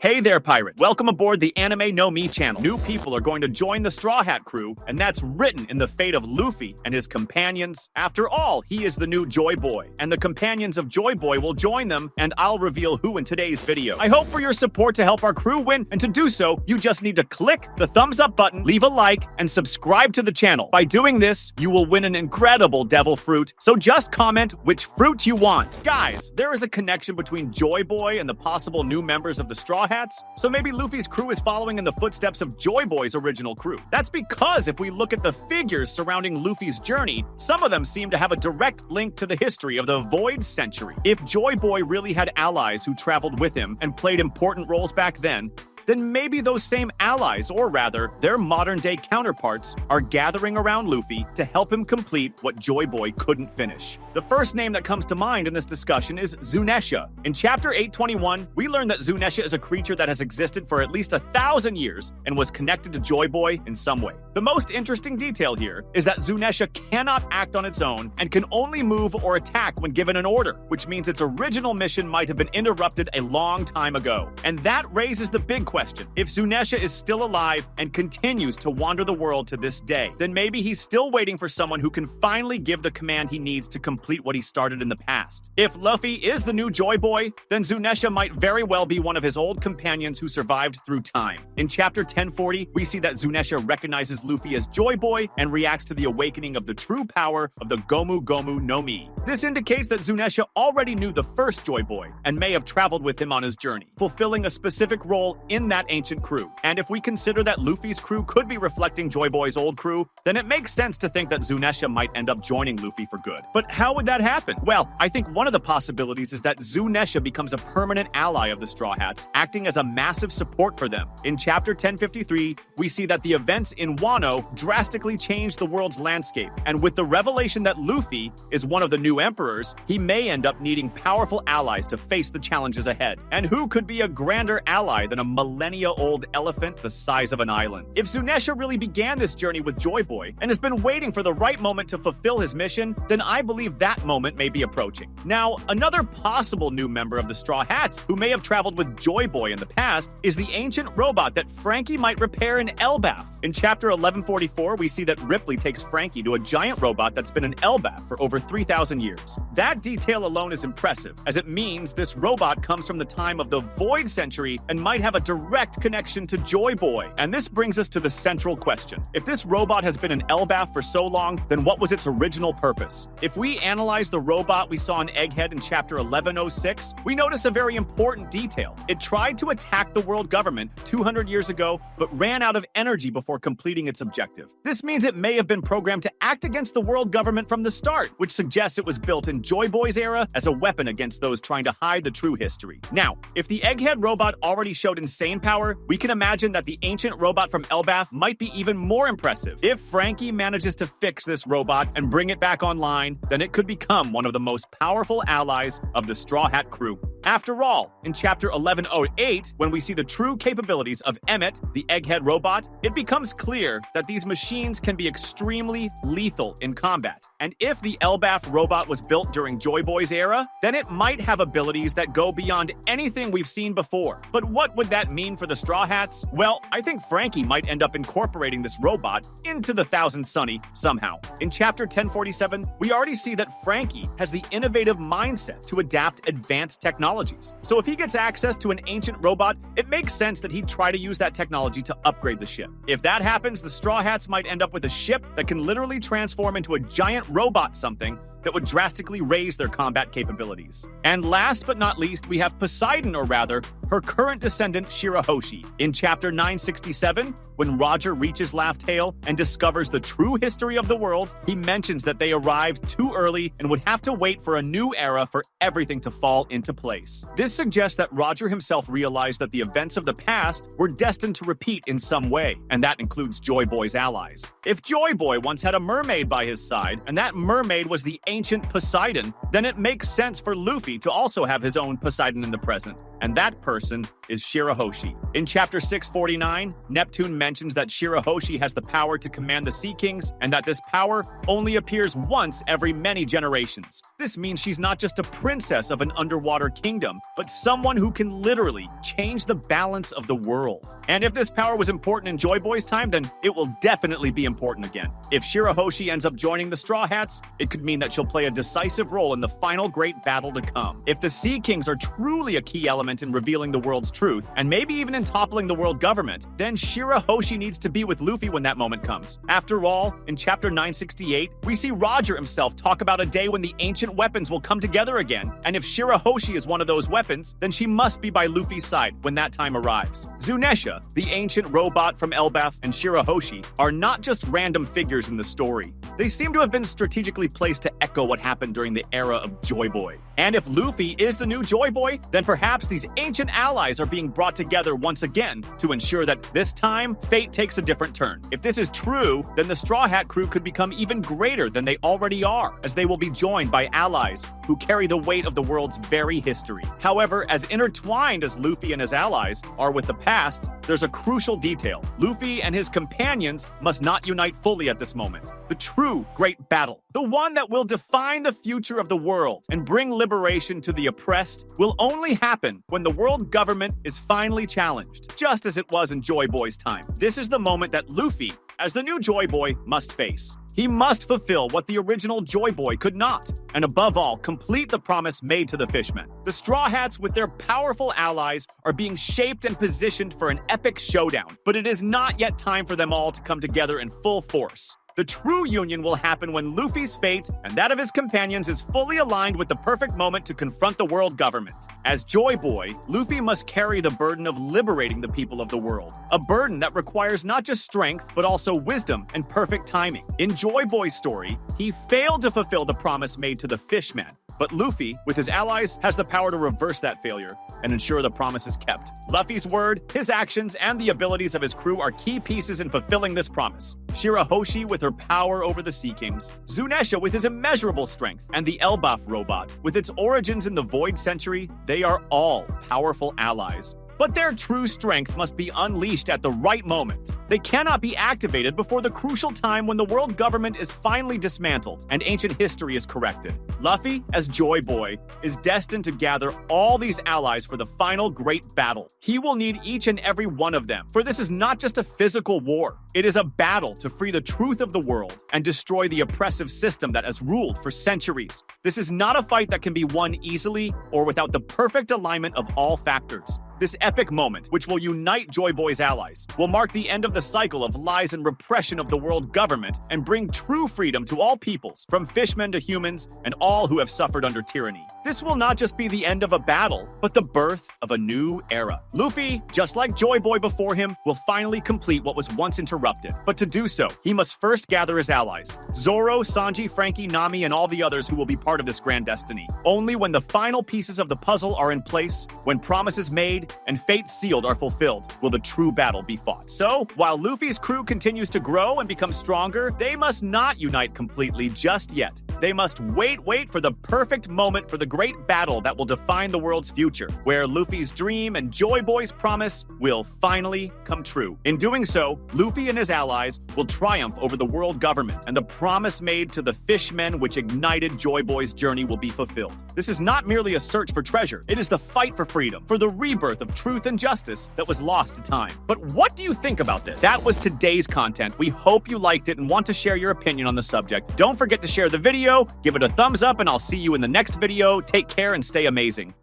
Hey there, pirates! Welcome aboard the Anime No Mi channel. New people are going to join the Straw Hat crew, and that's written in the fate of Luffy and his companions. After all, he is the new Joy Boy, and the companions of Joy Boy will join them, and I'll reveal who in today's video. I hope for your support to help our crew win, and to do so, you just need to click the thumbs up button, leave a like, and subscribe to the channel. By doing this, you will win an incredible devil fruit, so just comment which fruit you want. Guys, there is a connection between Joy Boy and the possible new members of the Straw Hats, so maybe Luffy's crew is following in the footsteps of Joy Boy's original crew. That's because if we look at the figures surrounding Luffy's journey, some of them seem to have a direct link to the history of the Void Century. If Joy Boy really had allies who traveled with him and played important roles back then maybe those same allies, or rather, their modern-day counterparts, are gathering around Luffy to help him complete what Joy Boy couldn't finish. The first name that comes to mind in this discussion is Zunesha. In Chapter 821, we learn that Zunesha is a creature that has existed for at least 1,000 years and was connected to Joy Boy in some way. The most interesting detail here is that Zunesha cannot act on its own and can only move or attack when given an order, which means its original mission might have been interrupted a long time ago. And that raises the big question. If Zunesha is still alive and continues to wander the world to this day, then maybe he's still waiting for someone who can finally give the command he needs to complete what he started in the past. If Luffy is the new Joy Boy, then Zunesha might very well be one of his old companions who survived through time. In Chapter 1040, we see that Zunesha recognizes Luffy as Joy Boy and reacts to the awakening of the true power of the Gomu Gomu no Mi. This indicates that Zunesha already knew the first Joy Boy and may have traveled with him on his journey, fulfilling a specific role in that ancient crew. And if we consider that Luffy's crew could be reflecting Joy Boy's old crew, then it makes sense to think that Zunesha might end up joining Luffy for good. But how would that happen? Well, I think one of the possibilities is that Zunesha becomes a permanent ally of the Straw Hats, acting as a massive support for them. In Chapter 1053, we see that the events in Wano drastically changed the world's landscape, and with the revelation that Luffy is one of the new emperors, he may end up needing powerful allies to face the challenges ahead. And who could be a grander ally than a millennia-old elephant the size of an island? If Zunesha really began this journey with Joy Boy and has been waiting for the right moment to fulfill his mission, then I believe that moment may be approaching. Now, another possible new member of the Straw Hats who may have traveled with Joy Boy in the past is the ancient robot that Frankie might repair in Elbaf. In Chapter 1144, we see that Ripley takes Frankie to a giant robot that's been in Elbaf for over 3,000 years. That detail alone is impressive, as it means this robot comes from the time of the Void Century and might have a direct connection to Joy Boy. And this brings us to the central question. If this robot has been in Elbaf for so long, then what was its original purpose? If we analyze the robot we saw in Egghead in Chapter 1106, we notice a very important detail. It tried to attack the world government 200 years ago, but ran out of energy before completing its objective. This means it may have been programmed to act against the world government from the start, which suggests it was built in Joy Boy's era as a weapon against those trying to hide the true history. Now, if the Egghead robot already showed insane power, we can imagine that the ancient robot from Elbaf might be even more impressive. If Frankie manages to fix this robot and bring it back online, then it could become one of the most powerful allies of the Straw Hat crew. After all, in Chapter 1108, when we see the true capabilities of Emmet, the Egghead robot, it becomes clear that these machines can be extremely lethal in combat. And if the Elbaf robot was built during Joy Boy's era, then it might have abilities that go beyond anything we've seen before. But what would that mean for the Straw Hats? Well, I think Frankie might end up incorporating this robot into the Thousand Sunny somehow. In Chapter 1047, we already see that Frankie has the innovative mindset to adapt advanced technologies. So if he gets access to an ancient robot, it makes sense that he'd try to use that technology to upgrade the ship. If that happens, the Straw Hats might end up with a ship that can literally transform into a giant robot something that would drastically raise their combat capabilities. And last but not least, we have Poseidon, or rather, her current descendant, Shirahoshi. In Chapter 967, when Roger reaches Laugh Tale and discovers the true history of the world, he mentions that they arrived too early and would have to wait for a new era for everything to fall into place. This suggests that Roger himself realized that the events of the past were destined to repeat in some way, and that includes Joy Boy's allies. If Joy Boy once had a mermaid by his side, and that mermaid was the ancient Poseidon, then it makes sense for Luffy to also have his own Poseidon in the present. and that person is Shirahoshi. In chapter 649, Neptune mentions that Shirahoshi has the power to command the Sea Kings, and that this power only appears once every many generations. This means she's not just a princess of an underwater kingdom, but someone who can literally change the balance of the world. And if this power was important in Joy Boy's time, then it will definitely be important again. If Shirahoshi ends up joining the Straw Hats, it could mean that she'll play a decisive role in the final great battle to come. If the Sea Kings are truly a key element in revealing the world's truth, and maybe even in toppling the world government, then Shirahoshi needs to be with Luffy when that moment comes. After all, in chapter 968, we see Roger himself talk about a day when the ancient weapons will come together again, and if Shirahoshi is one of those weapons, then she must be by Luffy's side when that time arrives. Zunesha, the ancient robot from Elbaf, and Shirahoshi are not just random figures in the story. They seem to have been strategically placed to echo what happened during the era of Joy Boy. And if Luffy is the new Joy Boy, then perhaps these ancient allies are being brought together once again to ensure that this time, fate takes a different turn. If this is true, then the Straw Hat crew could become even greater than they already are, as they will be joined by allies who carry the weight of the world's very history. However, as intertwined as Luffy and his allies are with the past, there's a crucial detail. Luffy and his companions must not unite fully at this moment. The true great battle, the one that will define the future of the world and bring liberation to the oppressed, will only happen when the world government is finally challenged, just as it was in Joy Boy's time. This is the moment that Luffy, as the new Joy Boy, must face. He must fulfill what the original Joy Boy could not, and above all, complete the promise made to the fishmen. The Straw Hats, with their powerful allies, are being shaped and positioned for an epic showdown, but it is not yet time for them all to come together in full force. The true union will happen when Luffy's fate and that of his companions is fully aligned with the perfect moment to confront the world government. As Joy Boy, Luffy must carry the burden of liberating the people of the world, a burden that requires not just strength, but also wisdom and perfect timing. In Joy Boy's story, he failed to fulfill the promise made to the fishmen, but Luffy, with his allies, has the power to reverse that failure and ensure the promise is kept. Luffy's word, his actions, and the abilities of his crew are key pieces in fulfilling this promise. Shirahoshi with her power over the Sea Kings, Zunesha with his immeasurable strength, and the Elbaf robot with its origins in the Void Century, they are all powerful allies. But their true strength must be unleashed at the right moment. They cannot be activated before the crucial time when the world government is finally dismantled and ancient history is corrected. Luffy, as Joy Boy, is destined to gather all these allies for the final great battle. He will need each and every one of them, for this is not just a physical war. It is a battle to free the truth of the world and destroy the oppressive system that has ruled for centuries. This is not a fight that can be won easily or without the perfect alignment of all factors. This epic moment, which will unite Joy Boy's allies, will mark the end of the cycle of lies and repression of the world government and bring true freedom to all peoples, from fishmen to humans and all who have suffered under tyranny. This will not just be the end of a battle, but the birth of a new era. Luffy, just like Joy Boy before him, will finally complete what was once interrupted. But to do so, he must first gather his allies, Zoro, Sanji, Frankie, Nami, and all the others who will be part of this grand destiny. Only when the final pieces of the puzzle are in place, when promises made and fates sealed are fulfilled, will the true battle be fought. So, while Luffy's crew continues to grow and become stronger, they must not unite completely just yet. They must wait for the perfect moment for the great battle that will define the world's future, where Luffy's dream and Joy Boy's promise will finally come true. In doing so, Luffy and his allies will triumph over the world government, and the promise made to the fishmen which ignited Joy Boy's journey will be fulfilled. This is not merely a search for treasure, it is the fight for freedom, for the rebirth of truth and justice that was lost to time. But what do you think about this? That was today's content. We hope you liked it and want to share your opinion on the subject. Don't forget to share the video, give it a thumbs up, and I'll see you in the next video. Take care and stay amazing.